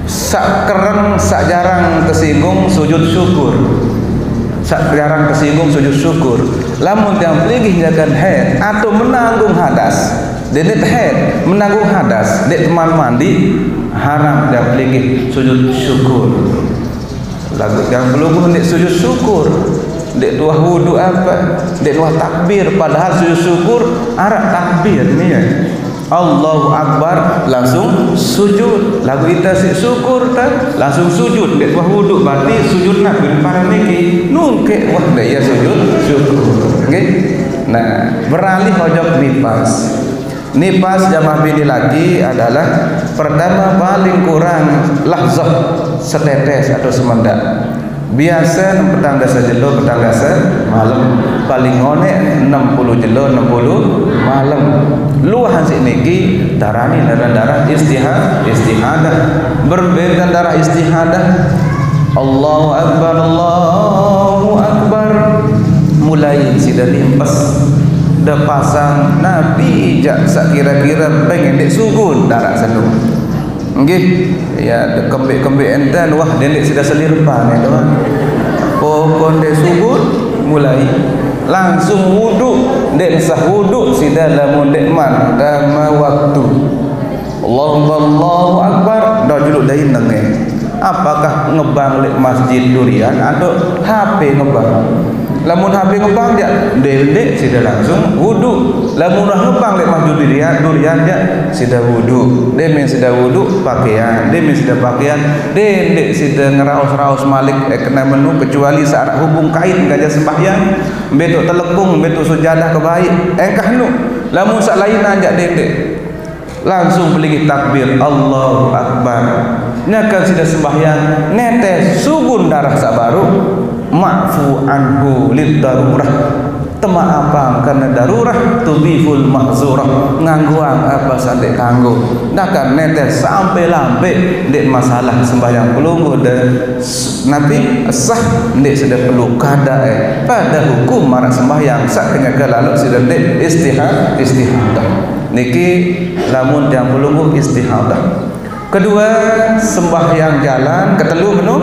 sak kereng sak jarang tersinggung sujud syukur sak jarang tersinggung sujud syukur lamun yang pelih jagan haid atau menanggung hadas dedet haid menanggung hadas dek teman mandi haram dan pelih sujud syukur lagu yang belum dek sujud syukur dek dua wudu apa dek dua takbir padahal sujud syukur arak takbir ni ya Allahu Akbar langsung sujud lagu kita syukur tak langsung sujud dek wah wudu berarti sujud nak para niki nungke wah dia sujud syukur okey nah beralih hojok nifas jamaah bini lagi adalah pertama paling kurang lahzah setetes atau semendak biasa petang dasa jelo petang dasa malam paling ngone 60 jelo 60 malam luahan niki darani darah istihadah berbeda darah istihadah Allahu Akbar mulai sudah limpes dah pasang Nabi jak kira-kira pengen dek sugun darah sendu nggih ya kembik enten wah dendek sudah selirpan ya doang pokon dek sugun mulai langsung wudu dek sah wudu sida lamun dek man dama waktu Allahu Akbar dah juluk dain nenge apakah ngebang lek masjid durian atau HP ngebang lamun HP ngebang dia dek sida langsung wudu lamun ngebang lek masjid durian dia sida wudu demen sida wudu pakaian demen sida pakaian dek sida ngeraos-raos malik kena menu kecuali saat hubung kain gajah sembahyang betok telepung betok sujadah kebaik engkah nu lamun sak lain aja dek langsung beli takbir Allahu Akbar nyakan sida sembahyang netes sugun darah sabaru ma'fu anhu lid darurah temaafan karena darurah tubiful mahzurah ngangguang apa sandek kanggo nakan netes sampai lampe dek masalah sembahyang pelunggu dan Nabi sah dek sudah perlu kada pada hukum marah sembahyang sak kenyaga lalu sudah dek istihadah niki lamun yang pelunggu istihadah kedua sembahyang jalan ketelu menu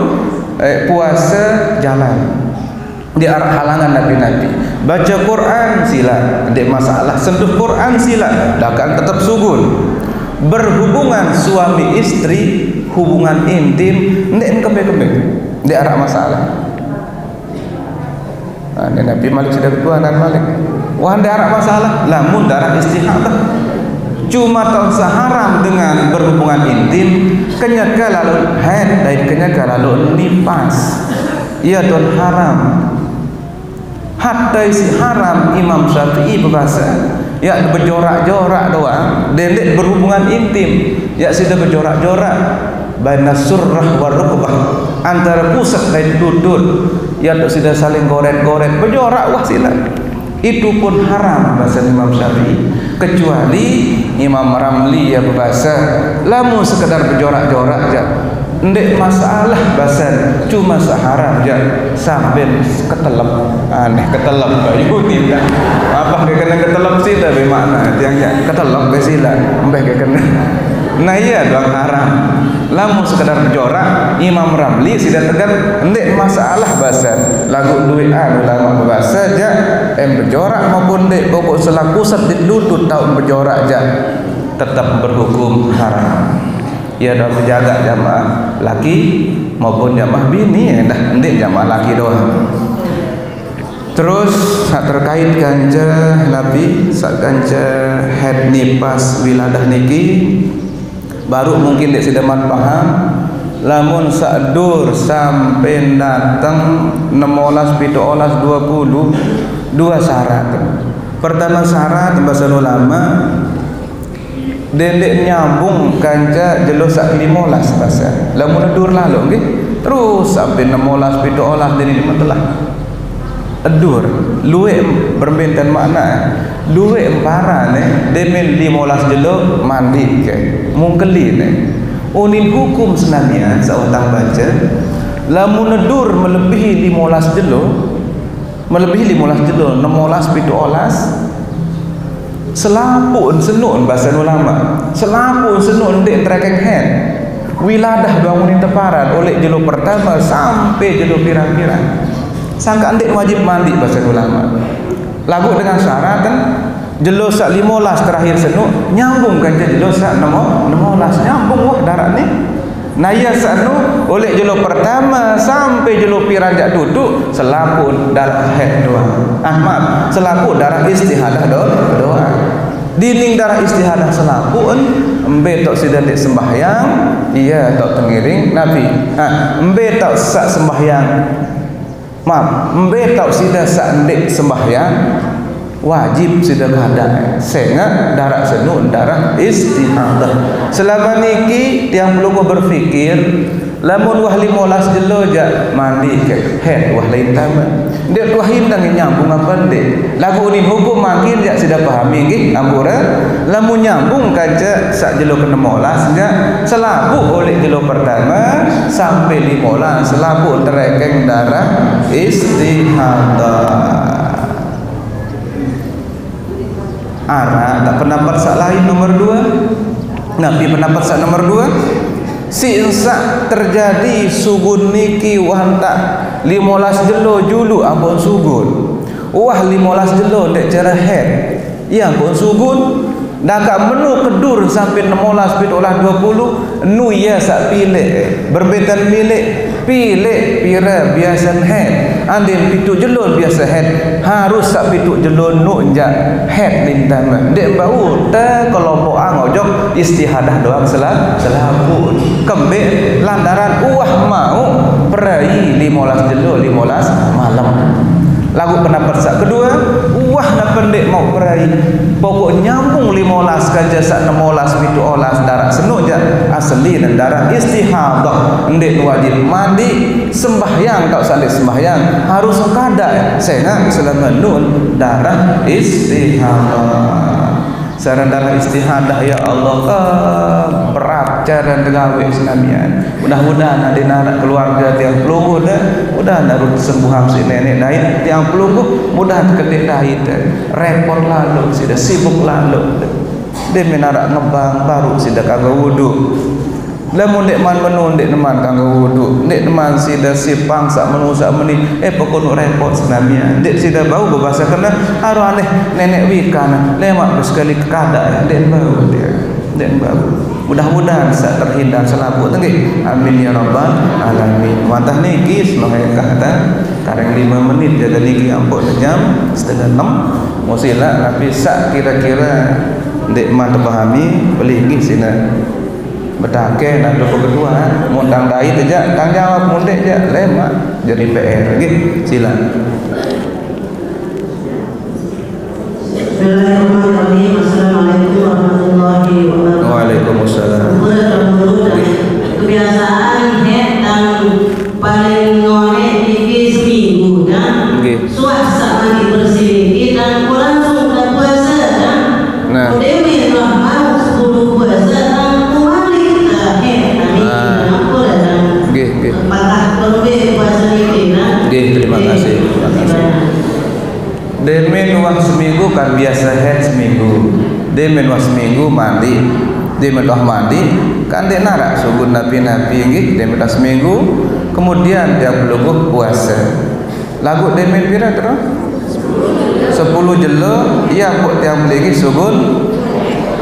puasa jalan di arah halangan nabi-nabi baca Quran sila dek masalah sentuh Quran sila akan tetap sugun berhubungan suami istri hubungan intim ndek kembek-kembek di arah masalah Nabi Malik sudah ketua dan Malik wah di arah masalah lamun darah istihadah cuma tak seharam dengan berhubungan intim kenyaka lalu haid dan kenyaka lalu nifas ia don haram hatta isi haram Imam Syafi'i berkata ya berjorak-jorak doang dendek berhubungan intim ya sudah berjorak-jorak baina surrah wa rukbah antara pusat dan lutut ya sudah saling goret-goret berjorak wah sila itu pun haram bahasa Imam Syafi'i kecuali Imam Ramli ya berbahasa lamun sekedar berjorak-jorak aja ndek masalah basan cuma seharam je sambil ketelep aneh ketelep bayu tidak apa ke kena ketelep sih dah bermakna yang ketelep ke sila mbah ke kena nah iya doang haram lamun sekedar berjorak Imam Ramli sudah tekan ndek masalah basan lagu duit ulama bahasa je berjorak maupun ndek pokok selaku sedit lutut tahun berjorak je tetap berhukum haram. Ya dah menjaga jamaah laki maupun jamaah bini dah ndek jamaah laki doang. Terus terkait ganja Nabi sak ganja head nifas wiladah niki baru mungkin dek sedaman paham lamun sak dur sampai datang 16 17 20 dua syarat. Pertama syarat bahasa ulama dendek nyambung ganja jelo sak 15 bahasa lamun dur lalu nggih terus sampai 16 17 dari telah edur luwe berbenten makna luwe empara ne demen 15 jelo mandi ke mungkeli ne unin hukum senamnya sautang baca lamun edur melebihi 15 jelo 16 17 selapun senun bahasa ulama selapun senun dek trekeng head wiladah bangunin teparan oleh jelo pertama sampai jelo pirang-pirang sangka ndek wajib mandi bahasa ulama lagu dengan syarat kan jelo sak 15 terakhir senun nyambung kan jelo sak 16 nyambung wah darat ni naya sanu oleh jelo pertama sampai jelo pirang jak duduk selapun darah head doang maaf selapun darah istihadah doang dining darah istihadah selapun embe tok sidan dek sembahyang iya tok tengiring Nabi embe tok sak sembahyang maaf embe tok sidan sak dek sembahyang wajib sudah kada sehingga darah senun darah istihadah selama niki tiang perlu berfikir lamun wah 15 jelo jak mandi ke head wah lain taman dek wah hindang nyambung apa dek lagu unin hukum makin jak sudah pahami nggih ampura lamun nyambung kaca sak jelo ke 16 jak selabu oleh jelo pertama sampai 15 selabu terekeng darah istihadah tak pendapat sak lain nomor 2 Nabi pendapat sak nomor 2 si insak terjadi sugun niki wah tak 15 jelo julu ampun sugun wah 15 jelo dek cara head iya ampun sugun dah menu kedur sampai 16 17 20 nu ya sak pilih berbetan pilih pira biasa head andin pitu jelon biasa head harus sak pitu jelon nu jak head lintama dek bau ta kelompok angojok istihadah doang selapun kembe lantaran uah mau perai 15 jelon 15 malam lagu pendapat sak kedua wah na pendek mau perai pokok nyambung 15 kaja sak 16 17 darah senuk je asli dan darah istihadah ndek wajib mandi sembahyang tak salik sembahyang harus kada sehingga selama nun darah istihadah saran darah istihadah ya Allah berat cara tegawe Islamian mudah-mudahan ada anak keluarga tiang pelunggu dah mudah narut sembuhan si nenek dain tiang pelunggu mudah kedek dain repot lalu sudah sibuk lalu dia menarak ngebang baru sudah kagak wudu lamun dek man menun dek teman kagak wudu dek teman sudah sipang sak menu sak meni pokok repot Islamian dek sudah bau berbahasa kena haru aneh nenek wikan lemak sekali kada dek bau dia dek bau mudah-mudahan sak terhindar selaput nggih amin ya rabbal alamin wantah niki semoga kata kareng 5 menit jaga niki ampun jam setengah 6 musila tapi sak kira-kira ndek man terpahami beli nggih sina betake nak dua kedua mundang dai tejak tang jawab mundek je lemak jadi PR nggih silakan. Bismillahirrahmanirrahim. Assalamualaikum warahmatullahi wabarakatuh. Waalaikumsalam. Kebiasaan hetang paling ngore di seminggu kan. Suasa mandi bersih dan langsung dah puasa kan. Nah. Dewi lah mau 10 puasa dan kembali ke hetang ini. Aku dah wang seminggu kan biasa head seminggu. Dia menwah seminggu mandi. Dia menwah mandi kan dia narak sugun napi-napi nggih, dia menwah seminggu kemudian dia beluguh puasa. Lagu dia men pira terus? 10 jelo iya buat tiang beli sugun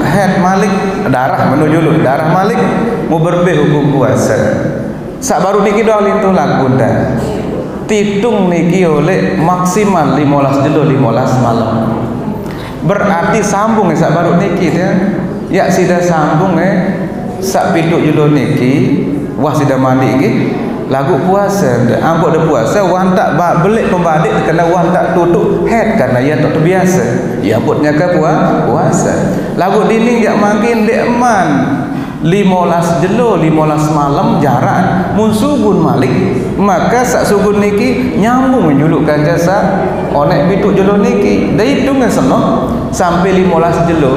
head malik darah menuju lu darah malik mau berbeh hukum puasa. Sak baru niki doa itu lagu dah. Titung niki oleh maksimal 15 jelo 15 malam. Berarti sambung sak baru niki dia. Ya sudah sambung sak piduk jelo niki wah sudah mandi nggih. Lagu puasa, angkut ada puasa, wan tak belik pembadik kena wan tak tutup head karena ia tak terbiasa. Ya buatnya ke puasa. Lagu dinding jak makin dek man 15 jelo 15 malam jarak mun sugun malik maka sak sugun niki nyambung menjulukkan jasa onek pituk jelo niki. Dah hitung seno sampai 15 jelo.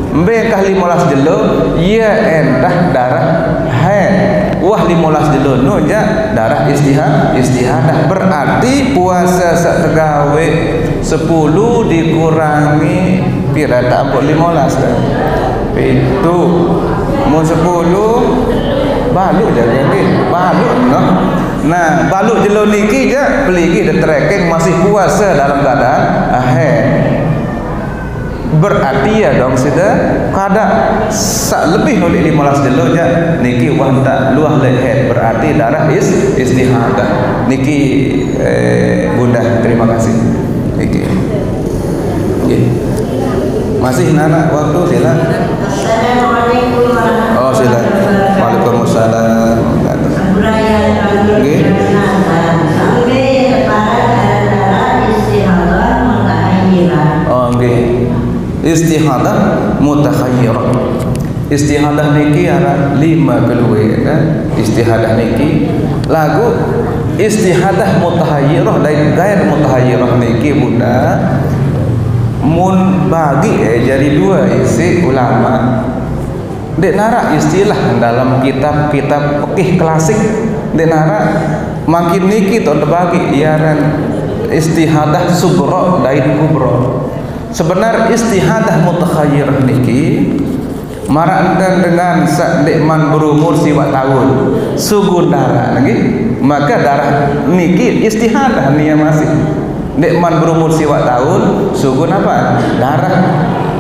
Mbekah 15 jelo ia entah darah haid. Wah 15 jelo no ja darah istihadah. Berarti puasa sak tegawe 10 dikurangi pira tak 15 kan. Itu mau 10 baluk je nggih. Baluk no. Nah, baluk jelo niki je beli iki de tracking masih puasa dalam keadaan haid. Berarti ya dong sudah kada sak lebih nulik 15 jelo aja niki wah tak luah leher berarti darah istihadah niki bunda terima kasih niki masih nana waktu sila. Assalamualaikum warahmatullahi wabarakatuh. Oh sila. Waalaikumsalam. Nggih. Sampai kepada darah istihadah mutakhayyiran. Oh nggih. Istihadah mutakhayyiran. Istihadah niki ada 5 keluwe kan. Istihadah niki lagu istihadah mutahayyirah dan gaya mutahayyirah niki bunda mun bagi jadi dua isi ulama dek nara istilah dalam kitab-kitab fikih klasik dek nara makin niki to bagi iaran istihadah subra dan kubra. Sebenar istihadah mutakhayyirah niki marandan dengan sak dekman berumur siwak tahun sugun darah lagi maka darah niki istihadah nia masih dekman berumur siwak tahun sugun apa darah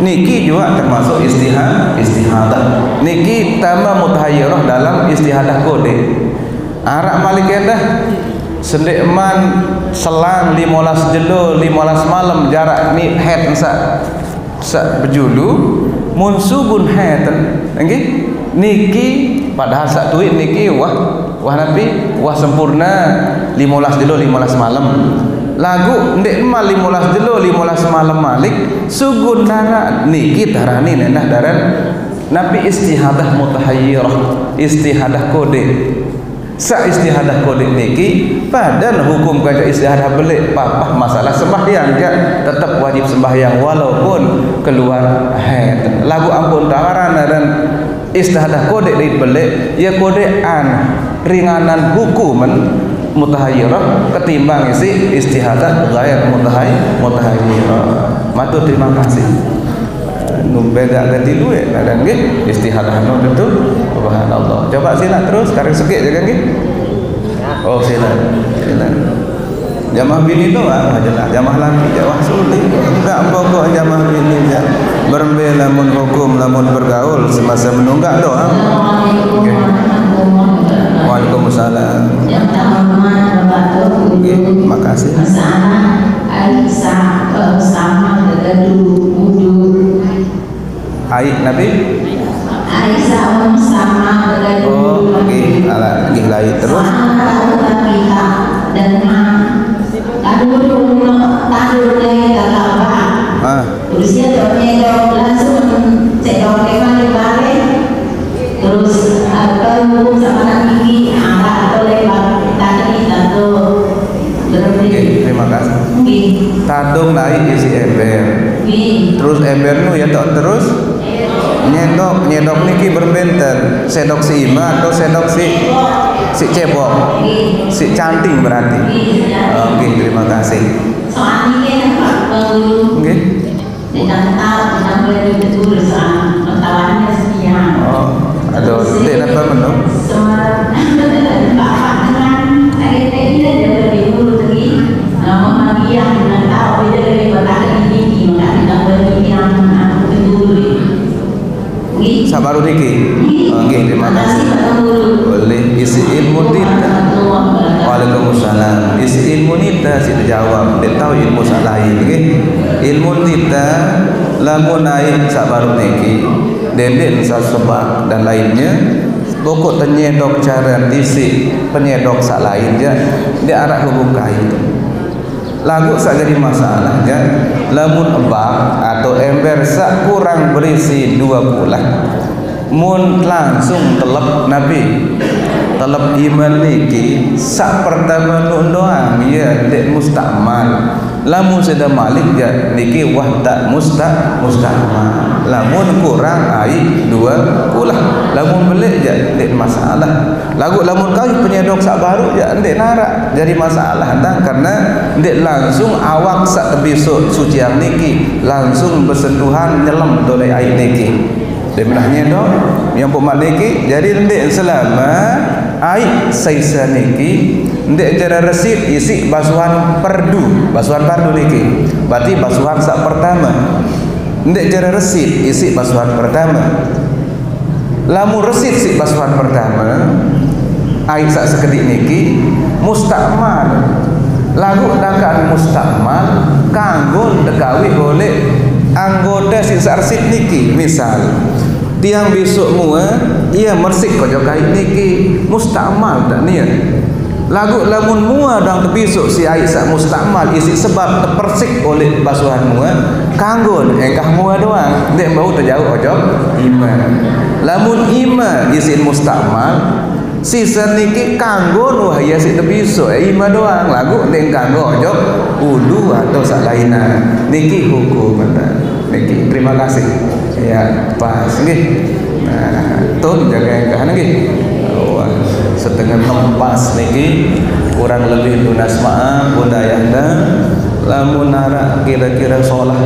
niki juga termasuk istihadah niki tambah mutahayyirah dalam istihadah kode arak malikendah sendekman selang 15 jelo 15 malam jarak ni head sak berjulu mun sugun head nggih niki padahal sak tuit niki wah nabi wah sempurna 15 jelo 15 malam lagu ndek emal 15 jelo 15 malam malik sugun dara niki darani nendah daran nabi istihadah mutahayyirah istihadah kode sa istihadah kode niki padahal hukum kaca istihadah belik papah masalah sembahyang ya tetap wajib sembahyang walaupun keluar haid lagu ampun tawarana dan istihadah kode di belik ya kode an ringanan hukuman mutahayyirah ketimbang isi istihadah ghair mutahayyirah. Matur terima kasih. Numbega ganti duit ada nggih istihadah nu betul subhanallah. Coba sila terus tarik sekit je kan nggih. Oh sila. Jamaah bini tu aja jamaah laki jamaah sulit. Enggak pokok jamaah bini ya. Berbeda lamun hukum lamun bergaul semasa menunggak doa. Okay. Waalaikumsalam. Yang terhormat Bapak Guru. Terima kasih. Masalah Aisyah bersama dengan wudu. Aik Nabi. Aisyah bersama dengan wudu. Oh, okey. Alah, lagi lain terus. Dan tadur dari kakak. Terusnya dorongnya langsung cedok keman di terus hukum sama gigi atau lebar tadi atau okay, terima kasih. Tadung naik isi ember. Terus ember nu ya tok terus nyedok niki berbenter. Sedok si ima atau sedok si cebok. Si canting berarti. Oke, terima kasih. Soalnya Pak Guru. tulis tawannya sekian. Oh, ada dia apa menu? Semua bapak dengan agak ini dia berdiri lagi. Nama dia dengan tahu dia dari bapak ini maka kita beri yang dulu. Sabaru niki. Nggih, terima kasih. Boleh isi ilmu tidak. Waalaikumsalam. Isi ilmu nita sih dijawab. Dia tahu ilmu salah ini. Ilmu nita lamun naik sabaru niki. Dendek sebab dan lainnya. Pokok penyedok cara isi penyedok salah lainnya dia arah kebuka itu. Lagu sak jadi masalahnya lamun ebak atau ember sak kurang berisi 2 bulan mun langsung telep Nabi telep iman niki sak pertama nun doang ya dek mustakmal lamun sudah malik ya niki wah tak mustakmal lamun kurang ai 2 bulan lamun belik ya dek masalah lagu lamun kau penyedok sak baru ya dek narak jadi masalah entah karena dek langsung awak sak besok suci yang niki langsung bersentuhan nyelam doleh air niki dia pernah nyedok yang pemak niki jadi dek selama air saisa niki dek jara resit isi basuhan pardu niki berarti basuhan sak pertama dek jara resit isi basuhan pertama lamun resit si basuhan pertama air sak sekedik niki mustakmal lagu dakan mustakmal kanggo dekawi oleh anggota si sarsit niki misal tiang besok mua ia mersik kojok kait niki mustakmal tak niat lagu lamun mua dang besok si air sak mustakmal isi sebab terpersik oleh basuhan mua kanggo engkah mua doang dek bau terjauh ojok iman lamun iman isi mustakmal sisa niki kanggo nuh ya si tebiso ima doang lagu deng kanggo ojok wudu atau sak lainna niki hukum niki terima kasih ya pas nggih nah tun jaga engkah nggih setengah pas niki kurang lebih tunas maaf budayana lamun nara kira-kira sholah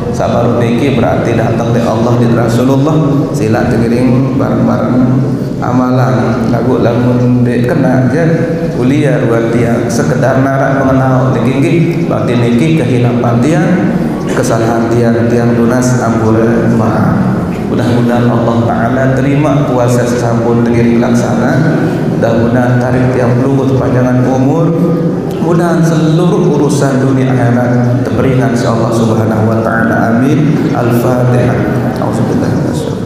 sabar niki berarti datang dari Allah di Rasulullah sila tengiring bareng-bareng amalan lagu lamun dek kena aja kuliah buat tiang sekedar narak mengenal niki berarti niki kehilapan tiang kesalahan tiang tunas ampura maaf mudah-mudahan Allah Ta'ala terima puasa sesampun tengiring laksana mudah-mudahan tarik tiang luhut panjangan umur mudah seluruh urusan dunia akhirat terperingan insyaallah subhanahu wa ta'ala amin al-fatihah. Auzubillahi minasyaitonir